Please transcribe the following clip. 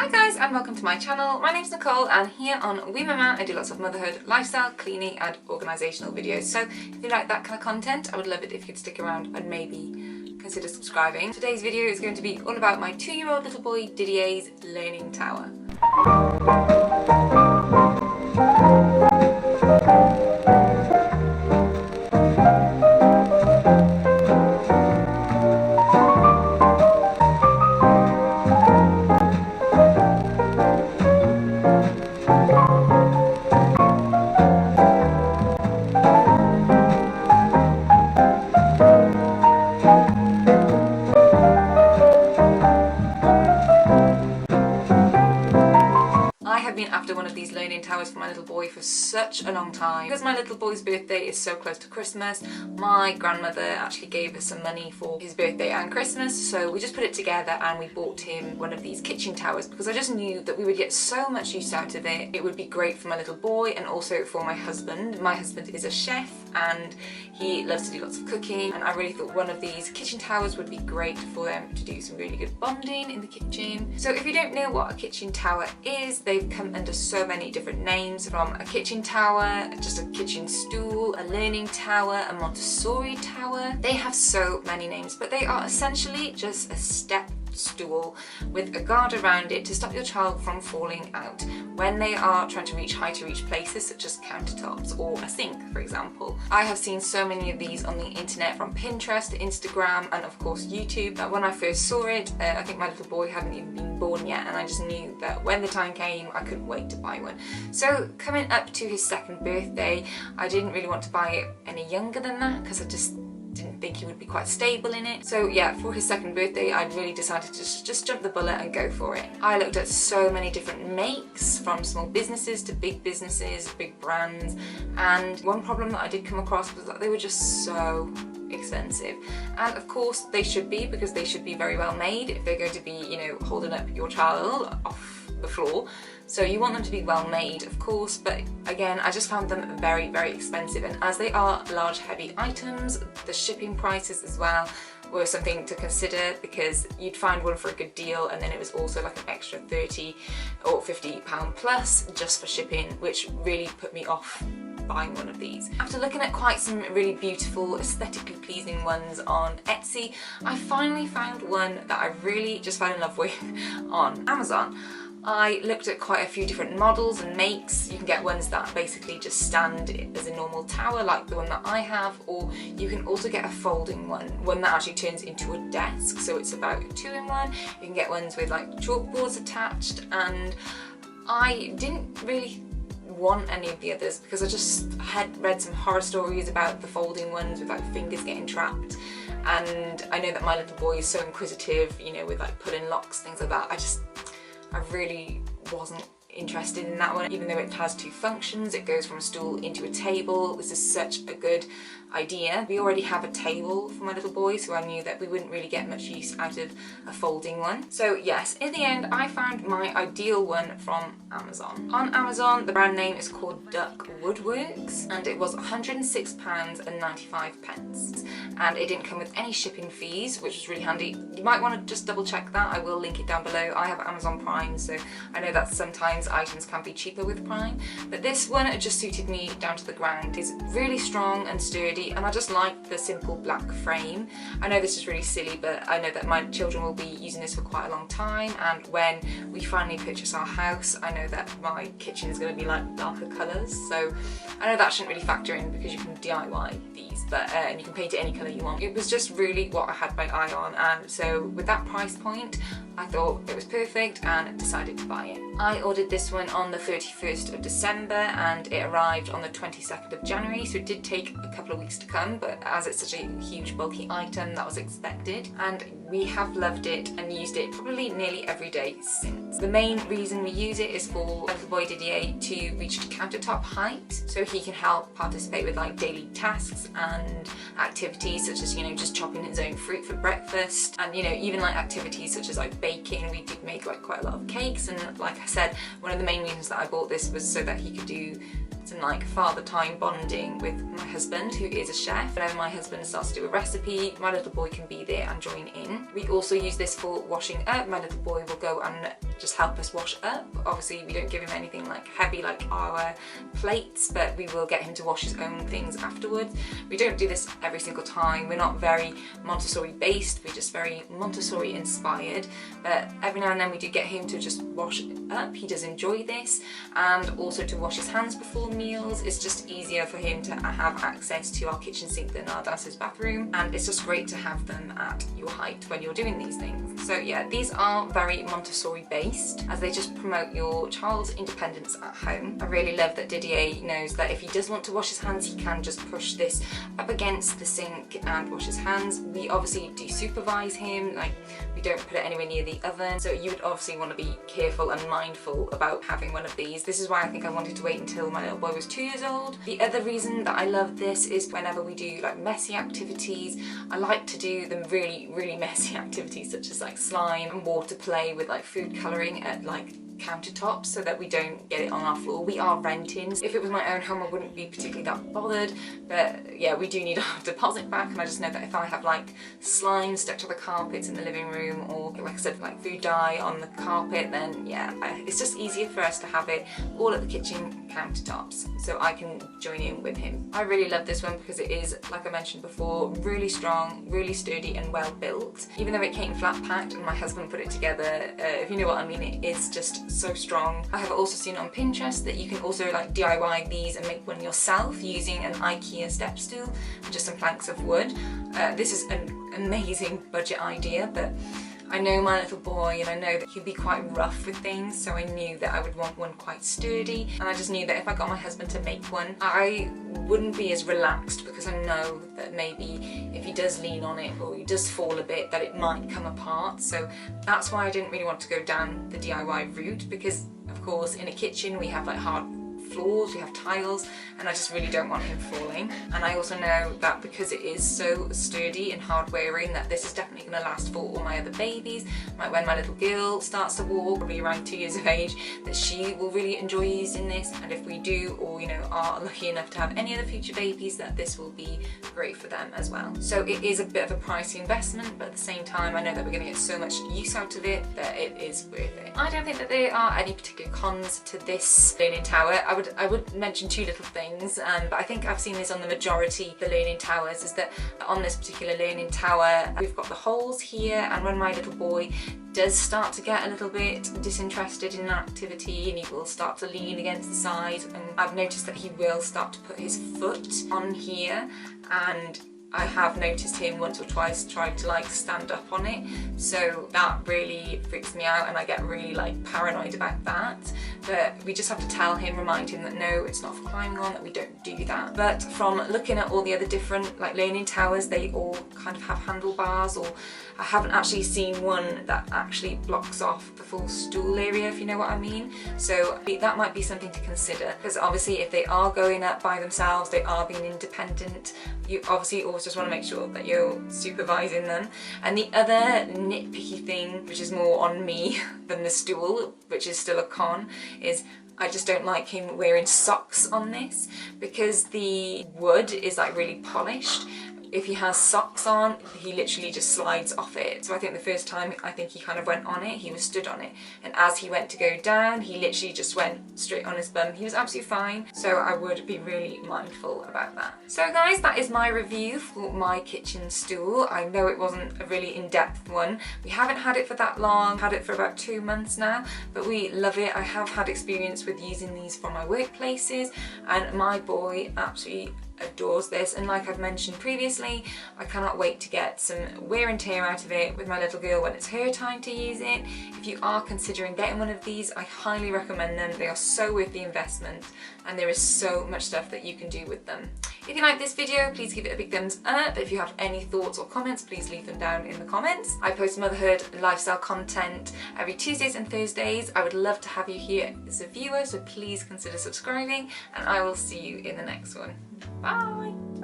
Hi guys and welcome to my channel. My name's Nicole and here on We Mama I do lots of motherhood, lifestyle, cleaning and organisational videos. So if you like that kind of content I would love it if you'd stick around and maybe consider subscribing. Today's video is going to be all about my 2-year-old little boy Didier's learning tower. I've been after one of these learning towers for my little boy for such a long time. Because my little boy's birthday is so close to Christmas, my grandmother actually gave us some money for his birthday and Christmas, so we just put it together and we bought him one of these kitchen towers because I just knew that we would get so much use out of it. It would be great for my little boy and also for my husband. My husband is a chef and he loves to do lots of cooking, and I really thought one of these kitchen towers would be great for them to do some really good bonding in the kitchen. So if you don't know what a kitchen tower is, they've come under so many different names, from a kitchen tower, just a kitchen stool, a learning tower, a Montessori tower. They have so many names, but they are essentially just a step stool with a guard around it to stop your child from falling out when they are trying to reach high to reach places such as countertops or a sink, for example. I have seen so many of these on the internet, from Pinterest, Instagram and of course YouTube, that when I first saw it, I think my little boy hadn't even been born yet, and I just knew that when the time came I couldn't wait to buy one. So coming up to his 2nd birthday, I didn't really want to buy it any younger than that because I just didn't think he would be quite stable in it. So yeah, for his 2nd birthday I really decided to just jump the bullet and go for it. I looked at so many different makes, from small businesses to big businesses, big brands, and one problem that I did come across was that they were just so expensive. And of course they should be, because they should be very well made if they're going to be, you know, holding up your child off the floor. So you want them to be well made, of course, but again I just found them very, very expensive, and as they are large heavy items, the shipping prices as well were something to consider, because you'd find one for a good deal and then it was also like an extra £30 or £50 plus just for shipping, which really put me off buying one of these. After looking at quite some really beautiful, aesthetically pleasing ones on Etsy, I finally found one that I really just fell in love with on Amazon. I looked at quite a few different models and makes. You can get ones that basically just stand as a normal tower like the one that I have, or you can also get a folding one that actually turns into a desk, so it's about a 2-in-1. You can get ones with like chalkboards attached, and I didn't really want any of the others because I just had read some horror stories about the folding ones with like fingers getting trapped, and I know that my little boy is so inquisitive, you know, with like pulling locks, things like that. I really wasn't interested in that one, even though it has 2 functions. It goes from a stool into a table. This is such a good idea. We already have a table for my little boy, so I knew that we wouldn't really get much use out of a folding one. So yes, in the end I found my ideal one from Amazon. On Amazon the brand name is called Duck Woodworks, and it was £106.95, and it didn't come with any shipping fees, which was really handy. You might want to just double check that. I will link it down below. I have Amazon Prime, so I know that sometimes items can be cheaper with Prime, but this one it just suited me down to the ground. It's really strong and sturdy, and I just like the simple black frame. I know this is really silly, but I know that my children will be using this for quite a long time, and when we finally purchase our house I know that my kitchen is going to be like darker colours, so I know that shouldn't really factor in because you can DIY these, but and you can paint it any colour you want. It was just really what I had my eye on, and so with that price point I thought it was perfect and decided to buy it. I ordered this one on the 31st of December and it arrived on the 22nd of January, so it did take a couple of weeks to come, but as it's such a huge bulky item that was expected, and we have loved it and used it probably nearly every day since. The main reason we use it is for little boy Didier to reach countertop height, so he can help participate with like daily tasks and activities such as, you know, just chopping his own fruit for breakfast, and you know, even like activities such as like baking. We did make like quite a lot of cakes, and like I said, one of the main reasons that I bought this was so that he could do some like father time bonding with my husband, who is a chef. Whenever my husband starts to do a recipe, my little boy can be there and join in. We also use this for washing up. My little boy will go and just help us wash up. Obviously we don't give him anything like heavy like our plates, but we will get him to wash his own things afterwards. We don't do this every single time. We're not very Montessori based, we're just very Montessori inspired, but every now and then we do get him to just wash up. He does enjoy this, and also to wash his hands before meals. It's just easier for him to have access to our kitchen sink than our downstairs bathroom, and it's just great to have them at your height when you're doing these things. So yeah, these are very Montessori based, as they just promote your child's independence at home. I really love that Didier knows that if he does want to wash his hands, he can just push this up against the sink and wash his hands. We obviously do supervise him, like we don't put it anywhere near the oven, so you would obviously want to be careful and mindful about having one of these. This is why I think I wanted to wait until my little boy was 2 years old. The other reason that I love this is whenever we do like messy activities, I like to do them really messy activities such as like slime and water play with like food colouring at like countertops, so that we don't get it on our floor. We are renting. If it was my own home I wouldn't be particularly that bothered, but yeah, we do need our deposit back, and I just know that if I have like slime stuck to the carpets in the living room, or like I said, like food dye on the carpet, then yeah, it's just easier for us to have it all at the kitchen countertops, so I can join in with him. I really love this one because it is, like I mentioned before, really strong, really sturdy and well built. Even though it came flat packed and my husband put it together, if you know what I mean, it is just so strong. I have also seen on Pinterest that you can also like DIY these and make one yourself using an IKEA step stool and just some planks of wood. This is an amazing budget idea, but I know my little boy and I know that he'd be quite rough with things, so I knew that I would want one quite sturdy, and I just knew that if I got my husband to make one, I wouldn't be as relaxed, because I know that maybe if he does lean on it or he does fall a bit, that it might come apart. So that's why I didn't really want to go down the DIY route, because of course in a kitchen we have like hard floors, we have tiles, and I just really don't want him falling. And I also know that because it is so sturdy and hard wearing, that this is definitely going to last for all my other babies. Like when my little girl starts to walk, probably around 2 years of age, that she will really enjoy using this, and if we do, or you know, are lucky enough to have any other future babies, that this will be great for them as well. So it is a bit of a pricey investment, but at the same time I know that we're going to get so much use out of it that it is worth it. I don't think that there are any particular cons to this leaning tower. I would mention two little things, but I think I've seen this on the majority of the leaning towers, is that on this particular leaning tower we've got the holes here, and when my little boy does start to get a little bit disinterested in an activity and he will start to lean against the side, and I've noticed that he will start to put his foot on here, and I have noticed him once or twice try to like stand up on it, so that really freaks me out and I get really like paranoid about that. But we just have to tell him, remind him that no, it's not for climbing on, that we don't do that. But from looking at all the other different like leaning towers, they all kind of have handlebars, or I haven't actually seen one that actually blocks off the full stool area, if you know what I mean. So that might be something to consider, because obviously if they are going up by themselves, they are being independent, you obviously always just want to make sure that you're supervising them. And the other nitpicky thing, which is more on me than the stool, which is still a con, is I just don't like him wearing socks on this, because the wood is like really polished. If he has socks on, he literally just slides off it. So I think the first time I think he kind of went on it, he was stood on it, and as he went to go down, he literally just went straight on his bum. He was absolutely fine, so I would be really mindful about that. So guys, that is my review for my kitchen stool. I know it wasn't a really in-depth one. We haven't had it for that long, had it for about 2 months now, but we love it. I have had experience with using these for my workplaces, and my boy absolutely adores this, and like I've mentioned previously, I cannot wait to get some wear and tear out of it with my little girl when it's her time to use it. If you are considering getting one of these, I highly recommend them. They are so worth the investment, and there is so much stuff that you can do with them. If you like this video, please give it a big thumbs up. If you have any thoughts or comments, please leave them down in the comments. I post motherhood and lifestyle content every Tuesdays and Thursdays. I would love to have you here as a viewer, so please consider subscribing, and I will see you in the next one. Bye!